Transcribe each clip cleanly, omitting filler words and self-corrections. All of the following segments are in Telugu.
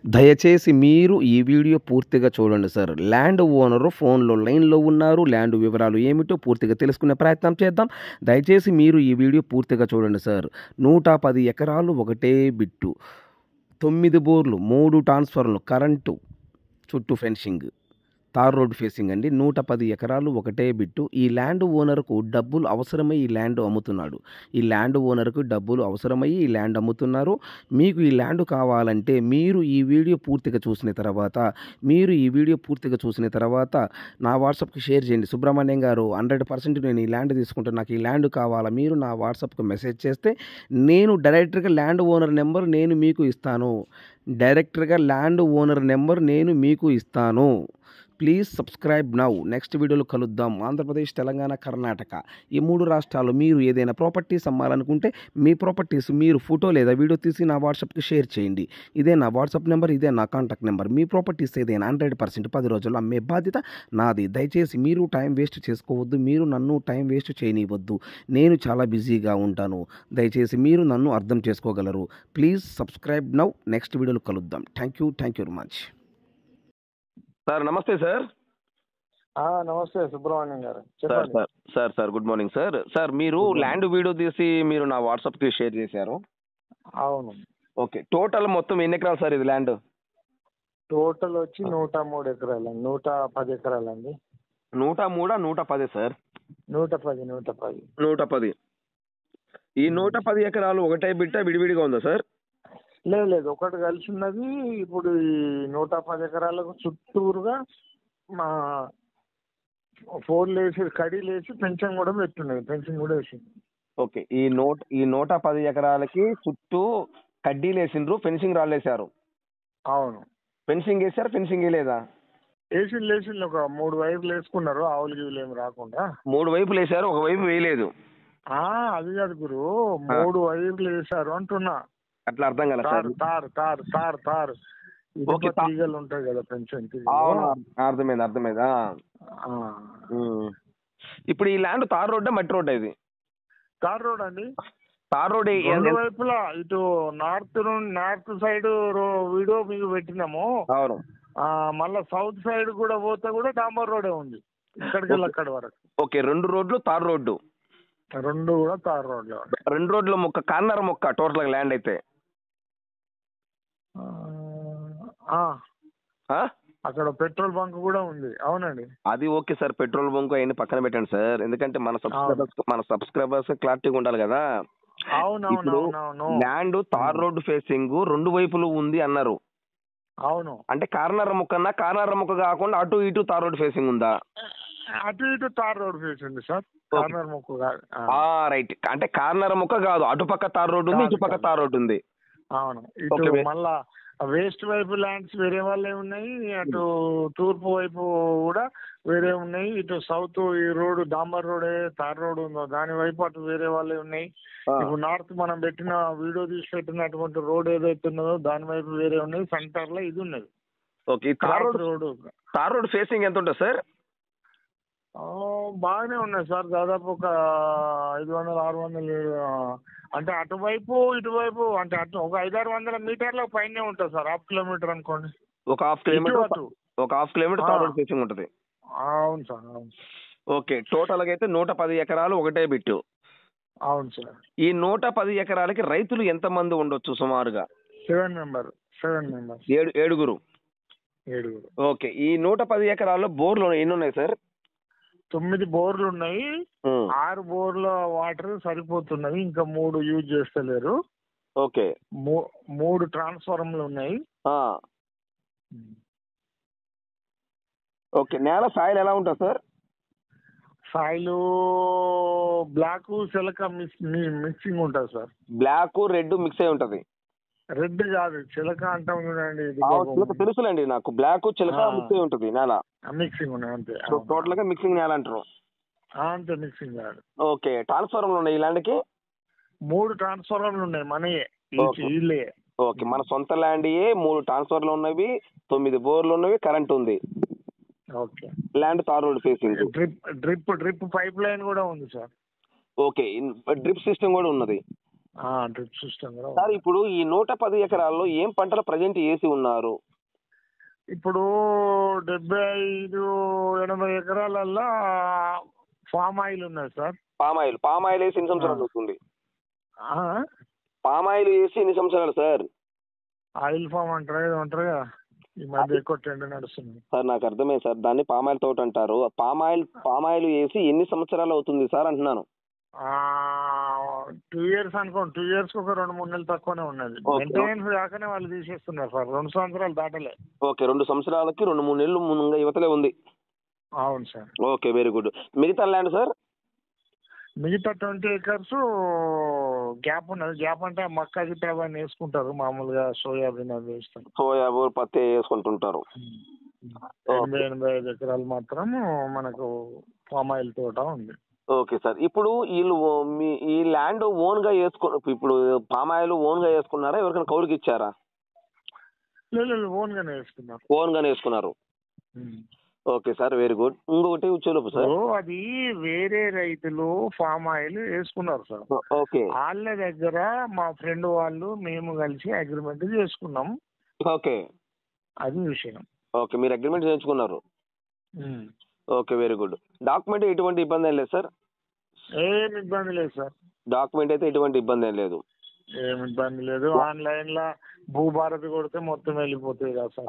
దయచేసి మీరు ఈ వీడియో పూర్తిగా చూడండి సార్. ల్యాండ్ ఓనరు ఫోన్లో లైన్లో ఉన్నారు. ల్యాండ్ వివరాలు ఏమిటో పూర్తిగా తెలుసుకునే ప్రయత్నం చేద్దాం. దయచేసి మీరు ఈ వీడియో పూర్తిగా చూడండి సార్. 110 ఎకరాలు ఒకటే బిట్టు, 9 బోర్లు, 3 ట్రాన్స్ఫర్లు, కరెంటు, చుట్టూ ఫెన్సింగ్, తార్ రోడ్ ఫేసింగ్ అండి. 110 ఎకరాలు ఒకటే బిట్టు. ఈ ల్యాండ్ ఓనర్కు డబ్బులు అవసరమై ఈ ల్యాండ్ అమ్ముతున్నాడు. ఈ ల్యాండ్ ఓనర్కు డబ్బులు అవసరమై ఈ ల్యాండ్ అమ్ముతున్నారు. మీకు ఈ ల్యాండ్ కావాలంటే మీరు ఈ వీడియో పూర్తిగా చూసిన తర్వాత నా వాట్సాప్కి షేర్ చేయండి. సుబ్రహ్మణ్యం గారు 100% నేను ఈ ల్యాండ్ తీసుకుంటాను, నాకు ఈ ల్యాండ్ కావాలా, మీరు నా వాట్సాప్కి మెసేజ్ చేస్తే నేను డైరెక్ట్గా ల్యాండ్ ఓనర్ నెంబర్ నేను మీకు ఇస్తాను. Please subscribe now. నెక్స్ట్ వీడియోలో కలుద్దాం. ఆంధ్రప్రదేశ్, తెలంగాణ, కర్ణాటక ఈ 3 రాష్ట్రాల్లో మీరు ఏదైనా ప్రాపర్టీస్ అమ్మాలనుకుంటే మీ ప్రాపర్టీస్ మీరు ఫోటో లేదా వీడియో తీసి నా వాట్సాప్కి షేర్ చేయండి. ఇదే నా వాట్సాప్ నెంబర్, ఇదే నా కాంటాక్ట్ నెంబర్. మీ ప్రాపర్టీస్ ఏదైనా 100% 10 రోజుల్లో అమ్మే బాధ్యత నాది. దయచేసి మీరు టైం వేస్ట్ చేసుకోవద్దు, మీరు నన్ను టైం వేస్ట్ చేయనివ్వద్దు. నేను చాలా బిజీగా ఉంటాను. దయచేసి మీరు నన్ను అర్థం చేసుకోగలరు. Please subscribe now. నెక్స్ట్ వీడియోలో కలుద్దాం. Thank you very much. Sir నమస్తే సార్. నమస్తే సుబ్రహ్మణ్యం గారు, సార్ చెప్పండి. Sir good morning sir. Sir మీరు ల్యాండ్ వీడియో తీసి మీరు నా వాట్సాప్కి షేర్ చేశారు. అవును, ఓకే, టోటల్ మొత్తం ఎన్ని ఎకరాలు సార్ ఇది ల్యాండ్? టోటల్ వచ్చి 103 ఎకరాలండి, 110 ఎకరాలండి. 103, 110 సార్? 110. ఈ 110 ఎకరాలు ఒకటే బిట్ట విడివిడిగా ఉందా సార్? లేదు, ఒకటి కలిసి ఉన్నది. ఇప్పుడు ఈ 110 ఎకరాలకు చుట్టూరుగా మా 4 లేసి కడీలు వేసి పెన్షన్ కూడా పెట్టున్నది, పెన్షన్ కూడా వేసింది. ఓకే, ఈ 110 ఎకరాలకి చుట్టూ కడ్డీలు వేసిండ్రు, ఫెన్సింగ్ రాళ్ళు వేసారు. అవును, ఫెన్సింగ్ వేసారు, ఫెన్సింగ్ వేయలేదా? వేసిండు ఒక 3 వైపులు వేసుకున్నారు, ఆవులు గీవులు ఏమి రాకుండా. 3 వైపులు వేసారు, ఒక వైపు వేయలేదు. అది కాదు గురు, 3 వైపులు వేసారు అంటున్నా. అట్లా అర్థం కదా సార్? తారు తీగలు ఉంటాయి కదా పెన్షన్. అర్థమైందా? ఇప్పుడు ఈ ల్యాండ్ తార్ రోడ్ మట్టి రోడ్? ఇది తార్ రోడ్ అండి. తార్ రోడ్ రెండు వైపులా, ఇటు నార్త్ సైడ్ వీడియో మీకు పెట్టినాము. అవును. మళ్ళా సౌత్ సైడ్ కూడా పోతే కూడా డాంబర్ రోడే ఉంది, ఇక్కడికి వెళ్ళి అక్కడి వరకు. ఓకే, 2 రోడ్లు తార్ రోడ్డు? 2 కూడా తార్ రోడ్లు. 2 రోడ్ల మొక్క, కార్నర్ మొక్క టోటల్ ల్యాండ్ అయితే అక్కడ పెట్రోల్ బంక్ కూడా ఉంది. అవునండి, అది ఓకే సార్. పెట్రోల్ బంక్ అవన్నీ పక్కన పెట్టండి సార్, ఎందుకంటే మన సబ్స్క్రైబర్స్ క్లారిటీగా ఉండాలి కదా. ఇప్పుడు ల్యాండ్ తార్ రోడ్ ఫేసింగ్ 2 వైపులు ఉంది అన్నారు. అవును, అంటే కార్నర్ ముక్క కాకుండా అటు ఇటు తార్ రోడ్ ఫేసింగ్ ఉందా? అటు ఇటు తార్ రోడ్ ఫేసింగ్ సార్, కార్నర్ ముక్క కాదు. రైట్, అంటే కార్నర్ ముక్క కాదు, అటుపక్క తార్ రోడ్ ఉంది, ఇటుపక్క తార్ రోడ్ ఉంది. అవును, ఇటు మళ్ళా వెస్ట్ వైపు ల్యాండ్స్ వేరే వాళ్ళే ఉన్నాయి, అటు తూర్పు వైపు కూడా వేరే ఉన్నాయి, ఇటు సౌత్ ఈ రోడ్ డాంబర్ రోడ్ తార్ రోడ్ ఉందో దాని వైపు అటు వేరే వాళ్ళే ఉన్నాయి. ఇప్పుడు నార్త్ మనం పెట్టిన వీడియో తీసి పెట్టినటువంటి రోడ్ ఏదైతే ఉన్నదో దాని వైపు వేరే ఉన్నాయి, సెంటర్ లో ఇది ఉన్నది. ఓకే, తార్ రోడ్ ఫేసింగ్ ఎంత ఉంటుంది సార్? బాగానే ఉన్నాయి సార్, దాదాపు ఒక 500-600, అంటే అటువైపు ఇటువైపు అంటే అటు ఒక 500-600 మీటర్ల పైనే ఉంటుంది సార్. 1/2 కిలోమీటర్ అనుకోండి, ఒక half kilometre tar road facing ఉంటుంది. అవును సార్, అవును. ఓకే, టోటల్ గా అయితే 110 ఎకరాలు ఒకటే బిట్టు. అవును సార్. ఈ 110 ఎకరాలకి రైతులు ఎంత మంది ఉండొచ్చు సుమారుగా? 7 మెంబర్స్. 7 ఓకే, ఈ 110 ఎకరాల్లో బోర్లు ఎన్ని ఉన్నాయి సార్? 9 బోర్లు ఉన్నాయి. 6 బోర్ల వాటర్ సరిపోతున్నది, ఇంకా 3 యూజ్ చేస్తలేరు. ఓకే, 3 ట్రాన్స్ఫార్మర్లు ఉన్నాయి. ఓకే, నేల సాయిల్ ఎలా ఉంటుంది సార్? సాయిల్ బ్లాక్ చిలక మిక్సింగ్ ఉంటుంది సార్. బ్లాక్ రెడ్ మిక్స్ అయి ఉంటది. రెడ్ కాదు, చిలక అంటాం చూడండి. తెలుసులేండి నాకు, బ్లాక్ చిలక మిక్స్ అయి ఉంటది నేల. మిక్సింగ్ ఉన్నాయి అంతే, టోటల్ గా మిక్సింగ్ నేల అంటారు. అంతే, మిక్సింగ్ కాదు. ఓకే, ట్రాన్స్ఫార్మర్లు ఉన్నాయి ఈ ల్యాండ్ కి? 3 ట్రాన్స్ఫార్మర్లు ఉన్నాయి మనయే. ఓకే, మన సొంత ల్యాండ్ 3 ట్రాన్స్ఫార్మర్లు ఉన్నవి, 9 బోర్లు ఉన్నవి, కరెంట్ ఉంది. Okay, land tar road facing. Drip pipe line కూడా ఉంది సార్. ఓకే, డ్రిప్ సిస్టమ్ కూడా ఉన్నది. డ్రిప్ సిస్టమ్ కూడా సార్ ఉంది. ఇప్పుడు ఈ 110 ఎకరాల్లో ఏం పంటలు ప్రజెంట్ వేసి ఉన్నారు? ఇప్పుడు 75-80 ఎకరాలల్లో ఫామ్ ఆయిల్ ఉన్నది సార్. పామ్ ఆయిల్ వేసి ఎన్ని సంవత్సరాలు అవుతుంది? ఆ, పామ్ ఆయిల్ వేసి ఎన్ని సంవత్సరాలు సార్? ఆయిల్ ఫామ్ అంటారు కదా, ఉంటారు కదా, ఈ మధ్య ఎక్కువ ట్రెండ్ నడుస్తుంది. సార్ నాకు అర్థమైంది సార్, దాన్ని పామ్ ఆయిల్ తోట అంటారు. పామ్ ఆయిల్ వేసి ఎన్ని సంవత్సరాలు అవుతుంది సార్ అంటున్నాను. 2 years అనుకోండి. 2 years ఒక 2-3 నెలలు తక్కువనే ఉన్నది. మెయింటెనెన్స్ కాకనే వాళ్ళు తీసేస్తున్నారు సార్. 2 సంవత్సరాలు దాటలే. ఓకే, 2 సంవత్సరాలకి 2-3 నెలలు ముందుగా యువతలే ఉంది. అవును సార్. Okay, very good. మిగతా ల్యాండ్ సార్? మిగతా 20 acres గ్యాప్ ఉన్నది. గ్యాప్ అంటే మక్కా గిట్ట అవన్నీ వేసుకుంటారు మామూలుగా, సోయాబీన్ అవి వేస్తారు. సోయాబీన్ పత్తి వేసుకుంటుంటారు. 80-85 ఎకరాలు మాత్రం మనకు పామ్ ఆయిల్ తోట ఉంది. ఓకే సార్, ఇప్పుడు వీళ్ళు ఈ ల్యాండ్ ఓన్ గా ఇప్పుడు పామ్ ఆయిల్ ఓన్ గా వేసుకున్నారా, ఎవరికైనా కౌలుకి ఇచ్చారా? లేదు, ఓన్ గానే వేసుకున్నారు. ఓన్ గానే వేసుకున్నారు. Okay sir, very good. ఇంకొకటి ఉచ్చులుపు సార్, అది వేరే రైతులు ఫామ్ ఆయిల్ వేసుకున్నారు సార్. ఓకే, వాళ్ళ దగ్గర మా ఫ్రెండ్ వాళ్ళు మేము కలిసి అగ్రిమెంట్ చేసుకున్నాం. ఓకే, అది విషయం. ఓకే, మీరు అగ్రిమెంట్ చేయించుకున్నారు. Okay, very good. డాక్యుమెంట్ ఎటువంటి ఇబ్బంది ఏం లేదు సార్? ఏం ఇబ్బంది లేదు సార్. డాక్యుమెంట్ అయితే ఎటువంటి ఇబ్బంది ఏం లేదు. ఏమి ఇబ్బంది లేదు. ఆన్లైన్ లో భూభారతి కొడితే మొత్తం వెళ్ళిపోతుంది కదా సార్.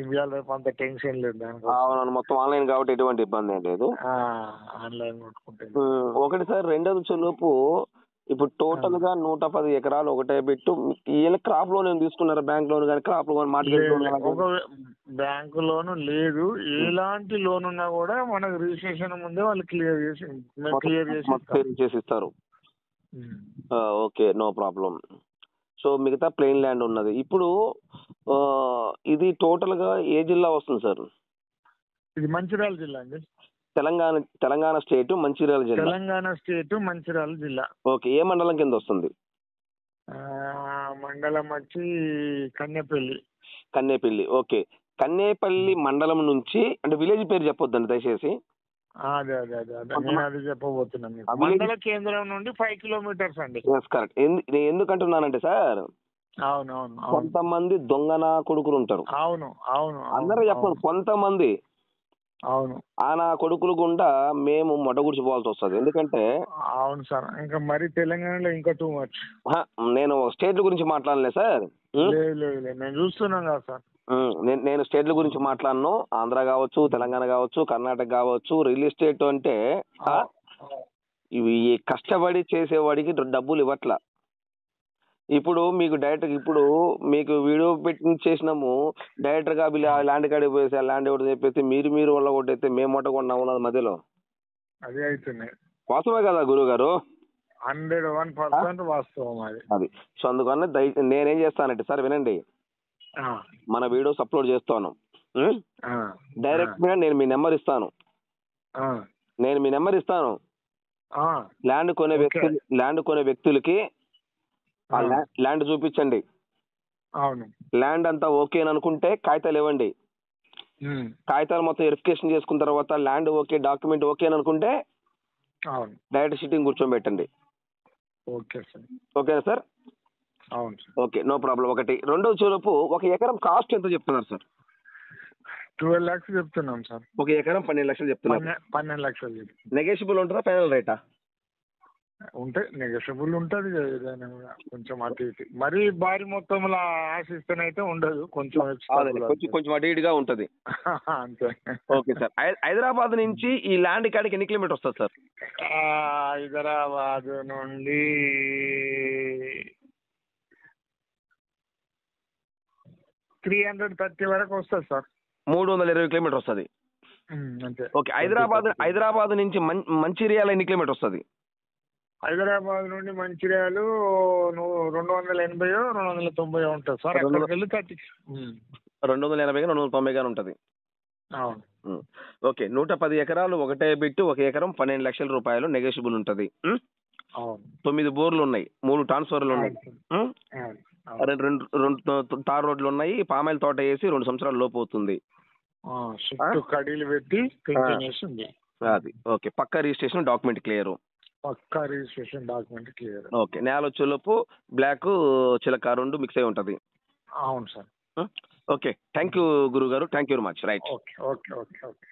ఇవాళ రేపు అంత టెన్షన్ లేదు దానికి. అవునవును, మొత్తం ఆన్లైన్ కాబట్టి ఎటువంటి ఇబ్బంది ఏం లేదు. ఆన్లైన్ కొట్టుకుంటే ఒకటి సార్. రెండోది లోపు ఇప్పుడు టోటల్ గా 110 ఎకరాలు ఒకటే పెట్టు. ఈయన క్రాప్ లోన్ ఏం తీసుకున్నారా? బ్యాంక్ లోన్ కానీ క్రాప్ లోన్, మార్గేజ్ లోన్? ఒక బ్యాంకు లోన్ లేదు. ఎలాంటి లోన్ ఉన్నా కూడా మనకు రిజిస్ట్రేషన్ ముందే వాళ్ళు క్లియర్ చేసి ఇస్తారు. Okay, no problem. సో మిగతా ప్లెయిన్ ల్యాండ్ ఉన్నది. ఇప్పుడు ఇది టోటల్ గా ఏ జిల్లా వస్తుంది సార్? ఇది మంచిర్యాల జిల్లా అండి. తెలంగాణ స్టేట్ మంచిర్యాల జిల్లా. తెలంగాణ స్టేట్ మంచిర్యాల జిల్లా. ఓకే, ఏ మండలం కింద వస్తుంది? మండలం వచ్చి కన్నేపల్లి. ఓకే, కన్నేపల్లి మండలం నుంచి, అంటే విలేజ్ పేరు చెప్పొద్దండి దయచేసి. అదే నేను అది చెప్పబోతున్నాను. మండల కేంద్రం నుండి 5 kilometers అండి. కరెక్ట్. ఎందుకంటున్నానంటే సార్, అవునవును, కొంతమంది దొంగన కొడుకులు ఉంటారు. అవును, అందరూ చెప్పండి. కొంతమంది నా కొడుకులు గుండా మేము మొట్టగుడిచిపోవాల్సి వస్తుంది. ఎందుకంటే అవును సార్, ఇంకా మరి తెలంగాణలో ఇంకా టూ మచ్. నేను స్టేట్ల గురించి మాట్లాడలే సార్. నేను చూస్తున్నాను కదా సార్. నేను స్టేట్ల గురించి మాట్లాడను. ఆంధ్ర కావచ్చు, తెలంగాణ కావచ్చు, కర్ణాటక కావచ్చు. రియల్ ఎస్టేట్ అంటే ఇవి కష్టపడి చేసేవాడికి డబ్బులు ఇవ్వట్లా. ఇప్పుడు మీకు మీకు వీడియో పెట్టి చేసినాము. డైరెక్టర్ గా ల్యాండ్ కాడికి పోయేసి ల్యాండ్ ఎవరు చెప్పేసి మీరు వల్ల కొట్టయితే మేము మొట్ట కొన్నాము మధ్యలో. అదే అవుతున్నాయి. వాస్తవమే కదా గురువు గారు? 101% వాస్తవం అది. సో అందుకని నేనేం చేస్తానంటే సార్, వినండి, మన వీడియోస్ అప్లోడ్ చేస్తాను. డైరెక్ట్ గా నేను మీ నెంబర్ ఇస్తాను. ల్యాండ్ కొనే వ్యక్తులకి ల్యాండ్ చూపించండి. ల్యాండ్ అంతా ఓకే అని అనుకుంటే కాగితాలు ఇవ్వండి. కాగితాలు మొత్తం వెరిఫికేషన్ చేసుకున్న తర్వాత ల్యాండ్ ఓకే, డాక్యుమెంట్ ఓకే అని అనుకుంటే డైరెక్ట్ సిట్టింగ్ కూర్చోబెట్టండి. ఓకేనా సార్? Okay, no problem. ఒకటి. రెండోది చూపు, 1 ఎకరం కాస్ట్ ఎంత చెప్తున్నారు సార్? 12 lakhs చెప్తున్నాం సార్. 1 ఎకరం 12 లక్షలు చెప్తున్నారు. 12 లక్షలు. నెగోషియబుల్ ఉంటుందా, ఫైనల్ రేటా? ఉంటే నెగోషియబుల్ ఉంటుంది ఏదైనా కూడా, కొంచెం అటు ఇటు. మరీ భారీ మొత్తంలో ఆశిస్తేనైతే ఉండదు, కొంచెం అటు ఇటుగా ఉంటుంది. అంతే. Okay sir. హైదరాబాద్ నుంచి ఈ ల్యాండ్ కాడికి ఎన్ని కిలోమీటర్ వస్తుంది సార్? హైదరాబాద్ నుండి 330 వరకు వస్తుంది సార్. 320 కిలోమీటర్ వస్తుంది. అంతే. ఓకే, హైదరాబాద్ నుంచి మంచిర్యాల ఎన్ని కిలోమీటర్ వస్తుంది? హైదరాబాద్ నుండి మంచిర్యాలు 280-290 ఉంటుంది సార్. అక్కడికి వెళ్ళి 280-290 ఉంటుంది. ఓకే, 110 ఎకరాలు ఒకటే బిట్టు. 1 ఎకరం 12 లక్షల రూపాయలు నెగోషియబుల్ ఉంటుంది. 9 బోర్లు ఉన్నాయి, 3 ట్రాన్స్ఫర్లు ఉన్నాయి, 2 తార్ రోడ్లు ఉన్నాయి, పామాయిల్ తోట వేసి 2 సంవత్సరాల లోపు అవుతుంది. కడీలు పెట్టి అది. ఓకే, పక్క రిజిస్ట్రేషన్, డాక్యుమెంట్ క్లియర్. పక్కా రిజిస్ట్రేషన్ డాక్యుమెంట్ క్లియర్. ఓకే, నేల వచ్చేలోపు బ్లాక్ చిలక రెండు మిక్స్ అయి ఉంటుంది. అవును సార్. ఓకే, థ్యాంక్ యూ గురుగారు, thank you very much. Right. Okay okay okay okay.